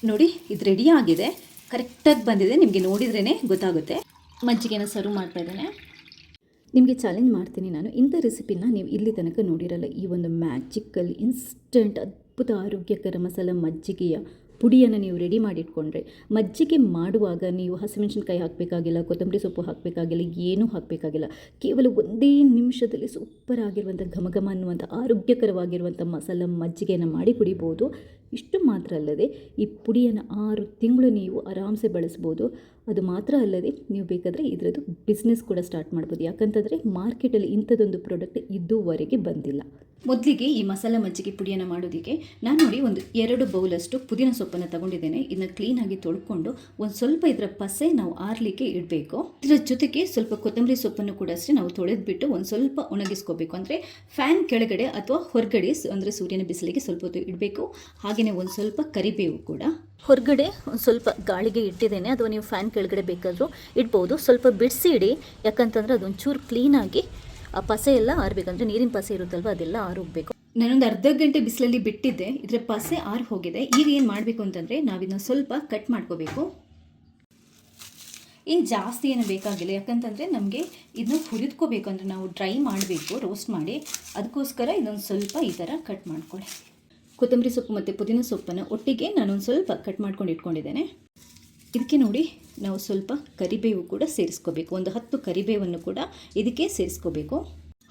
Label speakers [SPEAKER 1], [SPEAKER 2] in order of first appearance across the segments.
[SPEAKER 1] ನೋಡಿ ಇದು ರೆಡಿ ಆಗಿದೆ, ಕರೆಕ್ಟಾಗಿ ಬಂದಿದೆ. ನಿಮಗೆ ನೋಡಿದ್ರೇ ಗೊತ್ತಾಗುತ್ತೆ. ಮಜ್ಜಿಗೆನ ಸರ್ವ್ ಮಾಡ್ತಾ ಇದ್ದೇನೆ. ನಿಮಗೆ ಚಾಲೆಂಜ್ ಮಾಡ್ತೀನಿ ನಾನು, ಇಂಥ ರೆಸಿಪಿನ ನೀವು ಇಲ್ಲಿ ತನಕ ನೋಡಿರಲ್ಲ. ಈ ಒಂದು ಮ್ಯಾಜಿಕಲ್ ಇನ್ಸ್ಟಂಟ್ ಅದ್ಭುತ ಆರೋಗ್ಯಕರ ಮಸಾಲ ಮಜ್ಜಿಗೆಯ ಪುಡಿಯನ್ನು ನೀವು ರೆಡಿ ಮಾಡಿಟ್ಕೊಂಡ್ರೆ, ಮಜ್ಜಿಗೆ ಮಾಡುವಾಗ ನೀವು ಹಸಿಮೆಣಸಿನ್ಕಾಯಿ ಹಾಕಬೇಕಾಗಿಲ್ಲ, ಕೊತ್ತಂಬರಿ ಸೊಪ್ಪು ಹಾಕಬೇಕಾಗಿಲ್ಲ, ಏನೂ ಹಾಕಬೇಕಾಗಿಲ್ಲ. ಕೇವಲ ಒಂದೇ ನಿಮಿಷದಲ್ಲಿ ಸೂಪರ್ ಆಗಿರುವಂಥ ಘಮಘಮ ಅನ್ನುವಂಥ ಆರೋಗ್ಯಕರವಾಗಿರುವಂಥ ಮಸಾಲ ಮಜ್ಜಿಗೆಯನ್ನು ಮಾಡಿ ಕುಡಿಬೋದು. ಇಷ್ಟು ಮಾತ್ರ ಅಲ್ಲದೆ ಈ ಪುಡಿಯನ್ನು 6 ತಿಂಗಳು ನೀವು ಆರಾಮ್ಸೆ ಬಳಸ್ಬೋದು. ಅದು ಮಾತ್ರ ಅಲ್ಲದೆ ನೀವು ಬೇಕಾದರೆ ಇದರದ್ದು ಬಿಸ್ನೆಸ್ ಕೂಡ ಸ್ಟಾರ್ಟ್ ಮಾಡ್ಬೋದು. ಯಾಕಂತಂದರೆ ಮಾರ್ಕೆಟಲ್ಲಿ ಇಂಥದ್ದೊಂದು ಪ್ರಾಡಕ್ಟ್ ಇದುವರೆಗೆ ಬಂದಿಲ್ಲ. ಮೊದಲಿಗೆ ಈ ಮಸಾಲ ಮಜ್ಜಿಗೆ ಪುಡಿಯನ್ನು ಮಾಡೋದಕ್ಕೆ ನಾನು ನೋಡಿ 2 ಬೌಲಷ್ಟು ಪುದೀನ ಸೊಪ್ಪನ್ನು ತಗೊಂಡಿದ್ದೇನೆ. ಇದನ್ನು ಕ್ಲೀನಾಗಿ ತೊಳ್ಕೊಂಡು ಒಂದು ಸ್ವಲ್ಪ ಇದರ ಪಸೆ ನಾವು ಆರಲಿಕ್ಕೆ ಇಡಬೇಕು. ಇದರ ಜೊತೆಗೆ ಸ್ವಲ್ಪ ಕೊತ್ತಂಬರಿ ಸೊಪ್ಪನ್ನು ಕೂಡ ಅಷ್ಟೇ ನಾವು ತೊಳೆದ್ಬಿಟ್ಟು ಒಂದು ಸ್ವಲ್ಪ ಒಣಗಿಸ್ಕೋಬೇಕು. ಅಂದರೆ ಫ್ಯಾನ್ ಕೆಳಗಡೆ ಅಥವಾ ಹೊರಗಡೆ ಅಂದರೆ ಸೂರ್ಯನ ಬಿಸಿಲಿಗೆ ಸ್ವಲ್ಪ ಹೊತ್ತು ಇಡಬೇಕು. ಹಾಗೆಯೇ ಒಂದು ಸ್ವಲ್ಪ ಕರಿಬೇವು ಕೂಡ ಹೊರಗಡೆ ಒಂದು ಸ್ವಲ್ಪ ಗಾಳಿಗೆ ಇಟ್ಟಿದ್ದೇನೆ, ಅಥವಾ ನೀವು ಫ್ಯಾನ್ ಕೆಳಗಡೆ ಬೇಕಾದರೂ ಇಡ್ಬೋದು. ಸ್ವಲ್ಪ ಬಿಡಿಸಿ ಇಡಿ, ಯಾಕಂತಂದರೆ ಅದೊಂಚೂರು ಕ್ಲೀನಾಗಿ ಆ ಪಸೆ ಎಲ್ಲ ಆರಬೇಕಂದ್ರೆ ನೀರಿನ ಪಸೆ ಇರುತ್ತಲ್ವ ಅದೆಲ್ಲ ಆರೋಗಬೇಕು. ನಾನೊಂದು ಅರ್ಧ ಗಂಟೆ ಬಿಸಿಲಲ್ಲಿ ಬಿಟ್ಟಿದ್ದೆ, ಇದರ ಪಸೆ ಆರು ಹೋಗಿದೆ. ಈಗ ಏನು ಮಾಡಬೇಕು ಅಂತಂದರೆ ನಾವಿದನ್ನ ಸ್ವಲ್ಪ ಕಟ್ ಮಾಡ್ಕೋಬೇಕು. ಇನ್ನು ಜಾಸ್ತಿ ಏನು ಬೇಕಾಗಿಲ್ಲ, ಯಾಕಂತಂದರೆ ನಮಗೆ ಇದನ್ನ ಹುರಿದ್ಕೋಬೇಕು, ಅಂದರೆ ನಾವು ಡ್ರೈ ಮಾಡಬೇಕು, ರೋಸ್ಟ್ ಮಾಡಿ. ಅದಕ್ಕೋಸ್ಕರ ಇದೊಂದು ಸ್ವಲ್ಪ ಈ ಥರ ಕಟ್ ಮಾಡ್ಕೊಳ್ಳಿ. ಕೊತ್ತಂಬರಿ ಸೊಪ್ಪು ಮತ್ತು ಪುದೀನ ಸೊಪ್ಪನ್ನು ಒಟ್ಟಿಗೆ ನಾನೊಂದು ಸ್ವಲ್ಪ ಕಟ್ ಮಾಡ್ಕೊಂಡು ಇಟ್ಕೊಂಡಿದ್ದೇನೆ. ಇದಕ್ಕೆ ನೋಡಿ ನಾವು ಸ್ವಲ್ಪ ಕರಿಬೇವು ಕೂಡ ಸೇರಿಸ್ಕೋಬೇಕು. ಒಂದು 10 ಕರಿಬೇವನ್ನು ಕೂಡ ಇದಕ್ಕೆ ಸೇರಿಸ್ಕೋಬೇಕು.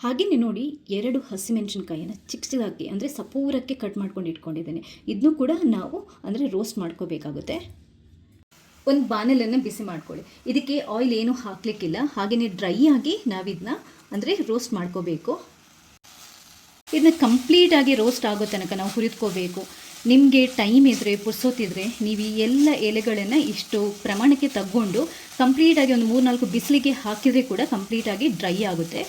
[SPEAKER 1] ಹಾಗೆಯೇ ನೋಡಿ 2 ಹಸಿಮೆಣಸಿನ್ಕಾಯಿನ ಚಿಕ್ಕದಾಗಿ ಅಂದರೆ ಸಪೂರಕ್ಕೆ ಕಟ್ ಮಾಡ್ಕೊಂಡು ಇಟ್ಕೊಂಡಿದ್ದೇನೆ. ಇದನ್ನು ಕೂಡ ನಾವು ಅಂದರೆ ರೋಸ್ಟ್ ಮಾಡ್ಕೋಬೇಕಾಗುತ್ತೆ. ಒಂದು ಬಾಣಲೆಯನ್ನು ಬಿಸಿ ಮಾಡ್ಕೊಳ್ಳಿ. ಇದಕ್ಕೆ ಆಯಿಲ್ ಏನೂ ಹಾಕಲಿಕ್ಕಿಲ್ಲ, ಹಾಗೆಯೇ ಡ್ರೈ ಆಗಿ ನಾವಿದನ್ನ ಅಂದರೆ ರೋಸ್ಟ್ ಮಾಡ್ಕೋಬೇಕು. ಇದನ್ನ ಕಂಪ್ಲೀಟಾಗಿ ರೋಸ್ಟ್ ಆಗೋ ತನಕ ನಾವು ಹುರಿದ್ಕೋಬೇಕು. ನಿಮಗೆ ಟೈಮ್ ಇದ್ದರೆ ಪುರ್ಸೋತಿದ್ರೆ ನೀವು ಈ ಎಲ್ಲ ಎಲೆಗಳನ್ನು ಇಷ್ಟು ಪ್ರಮಾಣಕ್ಕೆ ತಗೊಂಡು ಕಂಪ್ಲೀಟಾಗಿ ಒಂದು 3-4 ಬಿಸಿಲಿಗೆ ಹಾಕಿದರೆ ಕೂಡ ಕಂಪ್ಲೀಟಾಗಿ ಡ್ರೈ ಆಗುತ್ತೆ.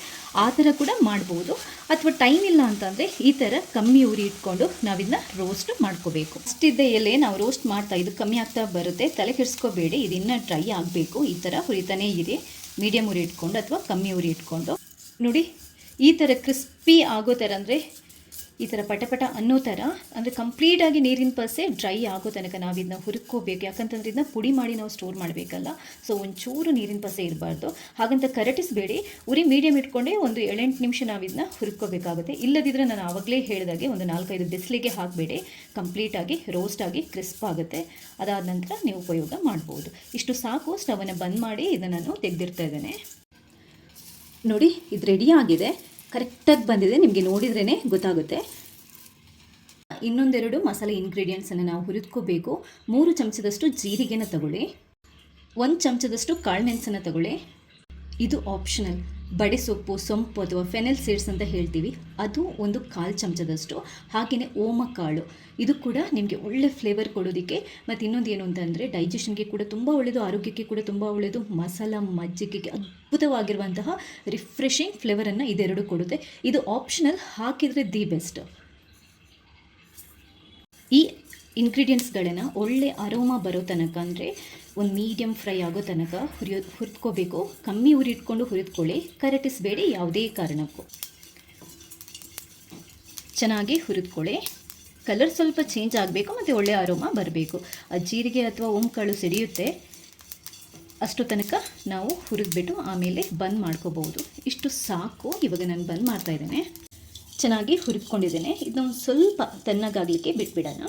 [SPEAKER 1] ಆ ಥರ ಕೂಡ ಮಾಡ್ಬೋದು. ಅಥವಾ ಟೈಮ್ ಇಲ್ಲ ಅಂತಂದರೆ ಈ ಥರ ಕಮ್ಮಿ ಉರಿ ಇಟ್ಕೊಂಡು ನಾವಿದನ್ನ ರೋಸ್ಟ್ ಮಾಡ್ಕೋಬೇಕು. ಅಷ್ಟಿದ್ದ ಎಲೆ ನಾವು ರೋಸ್ಟ್ ಮಾಡ್ತಾ ಇದು ಕಮ್ಮಿ ಆಗ್ತಾ ಬರುತ್ತೆ, ತಲೆ ಕೆಡಿಸ್ಕೋಬೇಡಿ. ಇದನ್ನು ಡ್ರೈ ಆಗಬೇಕು. ಈ ಥರ ಹುರಿತಾನೇ ಇದೆ, ಮೀಡಿಯಮ್ ಉರಿ ಇಟ್ಕೊಂಡು ಅಥವಾ ಕಮ್ಮಿ ಉರಿ ಇಟ್ಕೊಂಡು. ನೋಡಿ ಈ ಥರ ಕ್ರಿಸ್ಪಿ ಆಗೋ ಥರ, ಅಂದರೆ ಈ ಥರ ಪಟಪಟ ಅನ್ನೋ ಥರ, ಅಂದರೆ ಕಂಪ್ಲೀಟಾಗಿ ನೀರಿನ ಪಸೆ ಡ್ರೈ ಆಗೋ ತನಕ ನಾವು ಇದನ್ನ ಹುರ್ಕೋಬೇಕು. ಯಾಕಂತಂದ್ರೆ ಇದನ್ನ ಪುಡಿ ಮಾಡಿ ನಾವು ಸ್ಟೋರ್ ಮಾಡಬೇಕಲ್ಲ, ಸೊ ಒಂಚೂರು ನೀರಿನ ಪಸೆ ಇರಬಾರ್ದು. ಹಾಗಂತ ಕರಟಿಸಬೇಡಿ, ಉರಿ ಮೀಡಿಯಮ್ ಇಟ್ಕೊಂಡೇ ಒಂದು 7-8 ನಿಮಿಷ ನಾವು ಇದನ್ನ ಹುರ್ಕೋಬೇಕಾಗುತ್ತೆ. ಇಲ್ಲದಿದ್ದರೆ ನಾನು ಆವಾಗಲೇ ಹೇಳಿದಾಗೆ ಒಂದು 4-5 ಬಿಸಿಲಿಗೆ ಹಾಕಬೇಡಿ, ಕಂಪ್ಲೀಟಾಗಿ ರೋಸ್ಟ್ ಆಗಿ ಕ್ರಿಸ್ಪ್ ಆಗುತ್ತೆ. ಅದಾದ ನಂತರ ನೀವು ಉಪಯೋಗ ಮಾಡ್ಬೋದು. ಇಷ್ಟು ಸಾಕು. ಸ್ಟವನ್ನು ಬಂದ್ ಮಾಡಿ ಇದನ್ನು ನಾನು ತೆಗೆದಿರ್ತಾ ಇದ್ದೇನೆ. ನೋಡಿ ಇದು ರೆಡಿ ಆಗಿದೆ, ಕರೆಕ್ಟಾಗಿ ಬಂದಿದೆ. ನಿಮಗೆ ನೋಡಿದ್ರೇ ಗೊತ್ತಾಗುತ್ತೆ. ಇನ್ನೊಂದೆರಡು ಮಸಾಲೆ ಇಂಗ್ರೀಡಿಯೆಂಟ್ಸನ್ನು ನಾವು ಹುರಿದ್ಕೋಬೇಕು. 3 ಚಮಚದಷ್ಟು ಜೀರಿಗೆನ ತಗೊಳ್ಳಿ, 1 ಚಮಚದಷ್ಟು ಕಾಳುಮೆಣಸನ್ನು ತಗೊಳ್ಳಿ. ಇದು ಆಪ್ಷನಲ್. ಬಡೆ ಸೊಪ್ಪು, ಸೊಂಪು ಅಥವಾ ಫೆನೆಲ್ ಸೀಡ್ಸ್ ಅಂತ ಹೇಳ್ತೀವಿ, ಅದು ಒಂದು 1/4 ಚಮಚದಷ್ಟು. ಹಾಗೆಯೇ ಓಮ ಕಾಳು, ಇದು ಕೂಡ ನಿಮಗೆ ಒಳ್ಳೆ ಫ್ಲೇವರ್ ಕೊಡೋದಕ್ಕೆ. ಮತ್ತು ಇನ್ನೊಂದು ಏನು ಅಂತಂದರೆ ಡೈಜೆಷನ್ಗೆ ಕೂಡ ತುಂಬ ಒಳ್ಳೆಯದು, ಆರೋಗ್ಯಕ್ಕೆ ಕೂಡ ತುಂಬ ಒಳ್ಳೆಯದು. ಮಸಾಲ ಮಜ್ಜಿಗೆಗೆ ಅದ್ಭುತವಾಗಿರುವಂತಹ ರಿಫ್ರೆಶಿಂಗ್ ಫ್ಲೇವರನ್ನು ಇದೆರಡು ಕೊಡುತ್ತೆ. ಇದು ಆಪ್ಷನಲ್, ಹಾಕಿದರೆ ದಿ ಬೆಸ್ಟ್. ಈ ಇಂಗ್ರೀಡಿಯೆಂಟ್ಸ್ಗಳನ್ನು ಒಳ್ಳೆ ಅರೋಮಾ ಬರೋ ತನಕ, ಅಂದರೆ ಒಂದು ಮೀಡಿಯಮ್ ಫ್ರೈ ಆಗೋ ತನಕ ಹುರಿದ್ಕೋಬೇಕು. ಕಮ್ಮಿ ಉರಿ ಇಟ್ಕೊಂಡು ಹುರಿದ್ಕೊಳ್ಳಿ, ಕರಟಿಸಬೇಡಿ ಯಾವುದೇ ಕಾರಣಕ್ಕೂ. ಚೆನ್ನಾಗಿ ಹುರಿದ್ಕೊಳ್ಳಿ. ಕಲರ್ ಸ್ವಲ್ಪ ಚೇಂಜ್ ಆಗಬೇಕು ಮತ್ತು ಒಳ್ಳೆ ಅರೋಮಾ ಬರಬೇಕು. ಆ ಜೀರಿಗೆ ಅಥವಾ ಓಂಕಾಳು ಸಿಡಿಯುತ್ತೆ, ಅಷ್ಟು ತನಕ ನಾವು ಹುರಿದ್ಬಿಟ್ಟು ಆಮೇಲೆ ಬಂದ್ ಮಾಡ್ಕೋಬಹುದು. ಇಷ್ಟು ಸಾಕು. ಇವಾಗ ನಾನು ಬಂದ್ ಮಾಡ್ತಾ ಇದ್ದೇನೆ. ಚೆನ್ನಾಗಿ ಹುರಿದ್ಕೊಂಡಿದ್ದೇನೆ. ಇದನ್ನ ಸ್ವಲ್ಪ ತಣ್ಣಗಾಗಲಿಕ್ಕೆ ಬಿಟ್ಬಿಡೋಣ.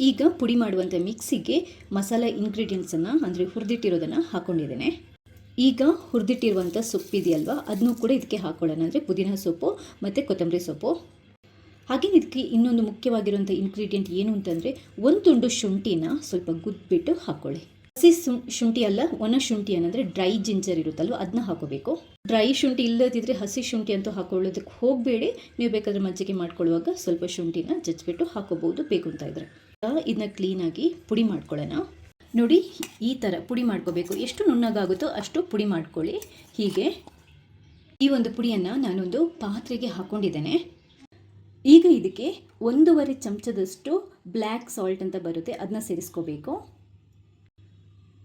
[SPEAKER 1] ಈಗ ಪುಡಿ ಮಾಡುವಂಥ ಮಿಕ್ಸಿಗೆ ಮಸಾಲ ಇಂಗ್ರೀಡಿಯೆಂಟ್ಸನ್ನು ಅಂದರೆ ಹುರಿದಿಟ್ಟಿರೋದನ್ನು ಹಾಕ್ಕೊಂಡಿದ್ದೇನೆ. ಈಗ ಹುರಿದಿಟ್ಟಿರುವಂಥ ಸೊಪ್ಪಿದೆಯಲ್ವ, ಅದನ್ನು ಕೂಡ ಇದಕ್ಕೆ ಹಾಕ್ಕೊಳ್ಳೋಣ. ಅಂದರೆ ಪುದೀನ ಸೊಪ್ಪು ಮತ್ತು ಕೊತ್ತಂಬರಿ ಸೊಪ್ಪು. ಹಾಗೆ ಇದಕ್ಕೆ ಇನ್ನೊಂದು ಮುಖ್ಯವಾಗಿರುವಂಥ ಇಂಗ್ರೀಡಿಯೆಂಟ್ ಏನು ಅಂತಂದರೆ 1 ತುಂಡು ಶುಂಠಿನ ಸ್ವಲ್ಪ ಗುದ್ಬಿಟ್ಟು ಹಾಕ್ಕೊಳ್ಳಿ. ಹಸಿ ಶುಂಠಿ ಅಲ್ಲ, ಒಣ ಶುಂಠಿ ಅಂದರೆ ಡ್ರೈ ಜಿಂಜರ್ ಇರುತ್ತಲ್ವ, ಅದನ್ನ ಹಾಕೋಬೇಕು. ಡ್ರೈ ಶುಂಠಿ ಇಲ್ಲದಿದ್ದರೆ ಹಸಿ ಶುಂಠಿ ಅಂತೂ ಹಾಕೊಳ್ಳೋದಕ್ಕೆ ಹೋಗಬೇಡಿ. ನೀವು ಬೇಕಾದರೆ ಮಜ್ಜಿಗೆ ಮಾಡ್ಕೊಳ್ಳುವಾಗ ಸ್ವಲ್ಪ ಶುಂಠಿನ ಜಜ್ಜಿಬಿಟ್ಟು ಹಾಕೋಬಹುದು ಬೇಕು ಅಂತ ಇದ್ದರೆ. ಇದನ್ನ ಕ್ಲೀನಾಗಿ ಪುಡಿ ಮಾಡ್ಕೊಳ್ಳೋಣ. ನೋಡಿ ಈ ಥರ ಪುಡಿ ಮಾಡ್ಕೋಬೇಕು. ಎಷ್ಟು ನುಣ್ಣಗಾಗುತ್ತೋ ಅಷ್ಟು ಪುಡಿ ಮಾಡ್ಕೊಳ್ಳಿ. ಹೀಗೆ ಈ ಒಂದು ಪುಡಿಯನ್ನು ನಾನೊಂದು ಪಾತ್ರೆಗೆ ಹಾಕ್ಕೊಂಡಿದ್ದೇನೆ. ಈಗ ಇದಕ್ಕೆ 1.5 ಚಮಚದಷ್ಟು ಬ್ಲ್ಯಾಕ್ ಸಾಲ್ಟ್ ಅಂತ ಬರುತ್ತೆ, ಅದನ್ನ ಸೇರಿಸ್ಕೋಬೇಕು.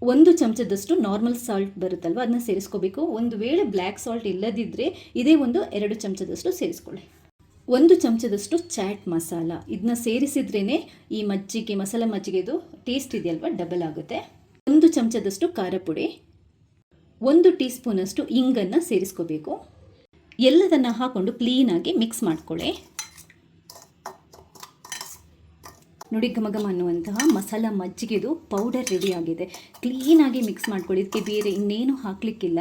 [SPEAKER 1] 1 ಚಮಚದಷ್ಟು ನಾರ್ಮಲ್ ಸಾಲ್ಟ್ ಬರುತ್ತಲ್ವ, ಅದನ್ನ ಸೇರಿಸ್ಕೋಬೇಕು. ಒಂದು ವೇಳೆ ಬ್ಲ್ಯಾಕ್ ಸಾಲ್ಟ್ ಇಲ್ಲದಿದ್ದರೆ ಇದೇ ಒಂದು 2 ಚಮಚದಷ್ಟು ಸೇರಿಸ್ಕೊಳ್ಳಿ. 1 ಚಮಚದಷ್ಟು ಚಾಟ್ ಮಸಾಲ, ಇದನ್ನ ಸೇರಿಸಿದ್ರೇ ಈ ಮಜ್ಜಿಗೆ ಮಸಾಲ ಮಜ್ಜಿಗೆದು ಟೇಸ್ಟ್ ಇದೆಯಲ್ವ ಡಬಲ್ ಆಗುತ್ತೆ. 1 ಚಮಚದಷ್ಟು ಖಾರ ಪುಡಿ, 1 ಟೀ ಸ್ಪೂನಷ್ಟು ಇಂಗನ್ನು ಸೇರಿಸ್ಕೋಬೇಕು. ಎಲ್ಲದನ್ನು ಹಾಕ್ಕೊಂಡು ಕ್ಲೀನಾಗಿ ಮಿಕ್ಸ್ ಮಾಡ್ಕೊಳ್ಳಿ. ನೋಡಿ ಘಮ ಅನ್ನುವಂತಹ ಮಸಾಲ ಮಜ್ಜಿಗೆದು ಪೌಡರ್ ರೆಡಿಯಾಗಿದೆ. ಕ್ಲೀನಾಗಿ ಮಿಕ್ಸ್ ಮಾಡ್ಕೊಳ್ಳಿ. ಇದಕ್ಕೆ ಬೇರೆ ಇನ್ನೇನು ಹಾಕಲಿಕ್ಕಿಲ್ಲ.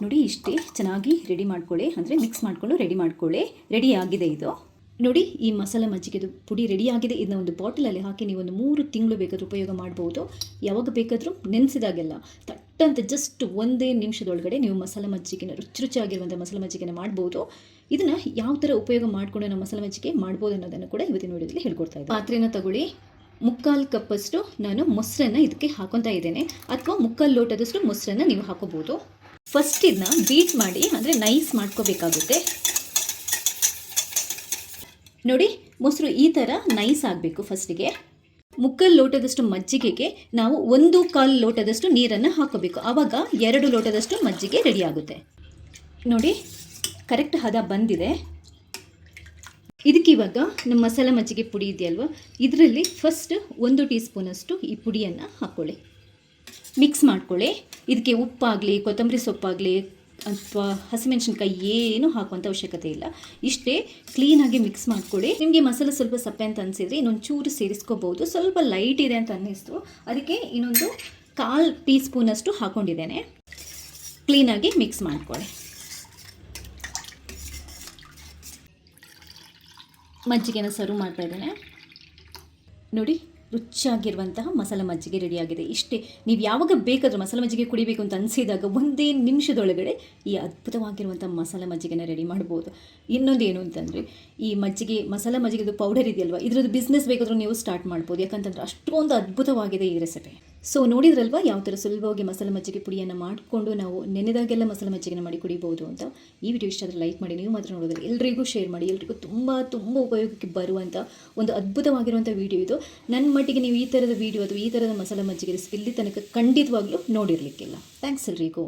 [SPEAKER 1] ನೋಡಿ ಇಷ್ಟೇ ಚೆನ್ನಾಗಿ ರೆಡಿ ಮಾಡ್ಕೊಳ್ಳಿ, ಅಂದರೆ ಮಿಕ್ಸ್ ಮಾಡಿಕೊಂಡು ರೆಡಿ ಮಾಡ್ಕೊಳ್ಳಿ. ರೆಡಿಯಾಗಿದೆ ಇದು. ನೋಡಿ ಈ ಮಸಾಲ ಮಜ್ಜಿಗೆದು ಪುಡಿ ರೆಡಿಯಾಗಿದೆ. ಇದನ್ನ ಒಂದು ಬಾಟಲಲ್ಲಿ ಹಾಕಿ ನೀವು ಒಂದು 3 ತಿಂಗಳು ಬೇಕಾದರೂ ಉಪಯೋಗ ಮಾಡ್ಬೋದು. ಯಾವಾಗ ಬೇಕಾದರೂ ನೆನೆಸಿದಾಗೆಲ್ಲ ತಟ್ಟಂತ ಜಸ್ಟ್ 1 ನಿಮಿಷದೊಳಗಡೆ ನೀವು ಮಸಾಲ ಮಜ್ಜಿಗೆನ ರುಚಿಯಾಗಿರುವಂಥ ಮಸಾಲ ಮಜ್ಜಿಗೆನ ಮಾಡ್ಬೋದು. ಇದನ್ನು ಯಾವ ಥರ ಉಪಯೋಗ ಮಾಡಿಕೊಂಡು ನಾವು ಮಸಾಲ ಮಜ್ಜಿಗೆ ಮಾಡ್ಬೋದು ಅನ್ನೋದನ್ನು ಕೂಡ ಇವತ್ತಿನ ವಿಡಿಯೋದಲ್ಲಿ ಹೇಳ್ಕೊಡ್ತಾ ಇದ್ದೀನಿ. ಪಾತ್ರೆನ ತಗೊಳ್ಳಿ. 3/4 ಕಪ್ಪಷ್ಟು ನಾನು ಮೊಸರನ್ನು ಇದಕ್ಕೆ ಹಾಕೊತಾ ಇದ್ದೇನೆ, ಅಥವಾ 3/4 ಲೋಟದಷ್ಟು ಮೊಸರನ್ನು ನೀವು ಹಾಕೋಬೋದು. ಫಸ್ಟ್ ಇದನ್ನ ಬೀಟ್ ಮಾಡಿ, ಅಂದರೆ ನೈಸ್ ಮಾಡ್ಕೋಬೇಕಾಗುತ್ತೆ. ನೋಡಿ ಮೊಸರು ಈ ಥರ ನೈಸ್ ಆಗಬೇಕು. ಫಸ್ಟಿಗೆ 3/4 ಲೋಟದಷ್ಟು ಮಜ್ಜಿಗೆಗೆ ನಾವು 1/4 ಲೋಟದಷ್ಟು ನೀರನ್ನು ಹಾಕೋಬೇಕು. ಆವಾಗ 2 ಲೋಟದಷ್ಟು ಮಜ್ಜಿಗೆ ರೆಡಿ ಆಗುತ್ತೆ. ನೋಡಿ ಕರೆಕ್ಟ್ ಹದ ಬಂದಿದೆ. ಇದಕ್ಕೆ ಇವಾಗ ನಮ್ಮ ಮಸಾಲ ಮಜ್ಜಿಗೆ ಪುಡಿ ಇದೆಯಲ್ವ, ಇದರಲ್ಲಿ ಫಸ್ಟ್ 1 ಟೀ ಸ್ಪೂನಷ್ಟು ಈ ಪುಡಿಯನ್ನು ಹಾಕ್ಕೊಳ್ಳಿ. ಮಿಕ್ಸ್ ಮಾಡ್ಕೊಳ್ಳಿ. ಇದಕ್ಕೆ ಉಪ್ಪಾಗಲಿ, ಕೊತ್ತಂಬರಿ ಸೊಪ್ಪಾಗಲಿ ಅಥವಾ ಹಸಿಮೆಣಸಿನ್ಕಾಯಿ ಏನು ಹಾಕುವಂಥ ಅವಶ್ಯಕತೆ ಇಲ್ಲ. ಇಷ್ಟೇ ಕ್ಲೀನಾಗಿ ಮಿಕ್ಸ್ ಮಾಡ್ಕೊಳ್ಳಿ. ನಿಮಗೆ ಮಸಾಲೆ ಸ್ವಲ್ಪ ಸಪ್ಪೆ ಅಂತ ಅನಿಸಿದರೆ ಇನ್ನೊಂದು ಚೂರು ಸೇರಿಸ್ಕೋಬೋದು. ಸ್ವಲ್ಪ ಲೈಟ್ ಇದೆ ಅಂತ ಅನ್ನಿಸ್ತು, ಅದಕ್ಕೆ ಇನ್ನೊಂದು 1/4 ಟೀ ಸ್ಪೂನಷ್ಟು ಹಾಕ್ಕೊಂಡಿದ್ದೇನೆ. ಕ್ಲೀನಾಗಿ ಮಿಕ್ಸ್ ಮಾಡ್ಕೊಳ್ಳಿ. ಮಜ್ಜಿಗೆನ ಸರ್ವ್ ಮಾಡ್ತಾ ಇದ್ದೇನೆ. ನೋಡಿ ರುಚಿಯಾಗಿರುವಂತಹ ಮಸಾಲ ಮಜ್ಜಿಗೆ ರೆಡಿಯಾಗಿದೆ. ಇಷ್ಟೇ. ನೀವು ಯಾವಾಗ ಬೇಕಾದರೂ ಮಸಾಲ ಮಜ್ಜಿಗೆ ಕುಡಿಬೇಕು ಅಂತ ಅನಿಸಿದಾಗ 1 ನಿಮಿಷದೊಳಗಡೆ ಈ ಅದ್ಭುತವಾಗಿರುವಂಥ ಮಸಾಲ ಮಜ್ಜಿಗೆನ ರೆಡಿ ಮಾಡ್ಬೋದು. ಇನ್ನೊಂದು ಏನು ಅಂತಂದರೆ ಈ ಮಜ್ಜಿಗೆ ಮಸಾಲ ಮಜ್ಜಿಗೆದು ಪೌಡರ್ ಇದೆಯಲ್ವ, ಇದ್ರದ್ದು ಬಿಸ್ನೆಸ್ ಬೇಕಾದರೂ ನೀವು ಸ್ಟಾರ್ಟ್ ಮಾಡ್ಬೋದು. ಯಾಕಂತಂದರೆ ಅಷ್ಟೊಂದು ಅದ್ಭುತವಾಗಿದೆ ಈ ರೆಸಿಪಿ. ಸೊ ನೋಡಿದ್ರಲ್ವ ಯಾವ ಥರ ಸುಲಭವಾಗಿ ಮಸಾಲ ಮಜ್ಜಿಗೆ ಪುಡಿಯನ್ನು ಮಾಡಿಕೊಂಡು ನಾವು ನೆನೆದಾಗೆಲ್ಲ ಮಸಾಲ ಮಜ್ಜಿಗೆನ ಮಾಡಿ ಕುಡಿಬೋದು ಅಂತ. ಈ ವಿಡಿಯೋ ಇಷ್ಟ ಆದರೆ ಲೈಕ್ ಮಾಡಿ, ನೀವು ಮಾತ್ರ ನೋಡೋದ್ರೆ ಎಲ್ರಿಗೂ ಶೇರ್ ಮಾಡಿ. ಎಲ್ರಿಗೂ ತುಂಬ ಉಪಯೋಗಕ್ಕೆ ಬರುವಂಥ ಒಂದು ಅದ್ಭುತವಾಗಿರುವಂಥ ವಿಡಿಯೋ ಇದು. ನನ್ನ ಮಟ್ಟಿಗೆ ನೀವು ಈ ಥರದ ವಿಡಿಯೋ ಅಥವಾ ಈ ಥರದ ಮಸಾಲ ಮಜ್ಜಿಗೆ ರೆಸಿಪಿ ಇಲ್ಲಿ ತನಕ ಖಂಡಿತವಾಗ್ಲೂ ನೋಡಿರಲಿಕ್ಕಿಲ್ಲ. ಥ್ಯಾಂಕ್ಸ್ ಎಲ್ರಿಗೂ.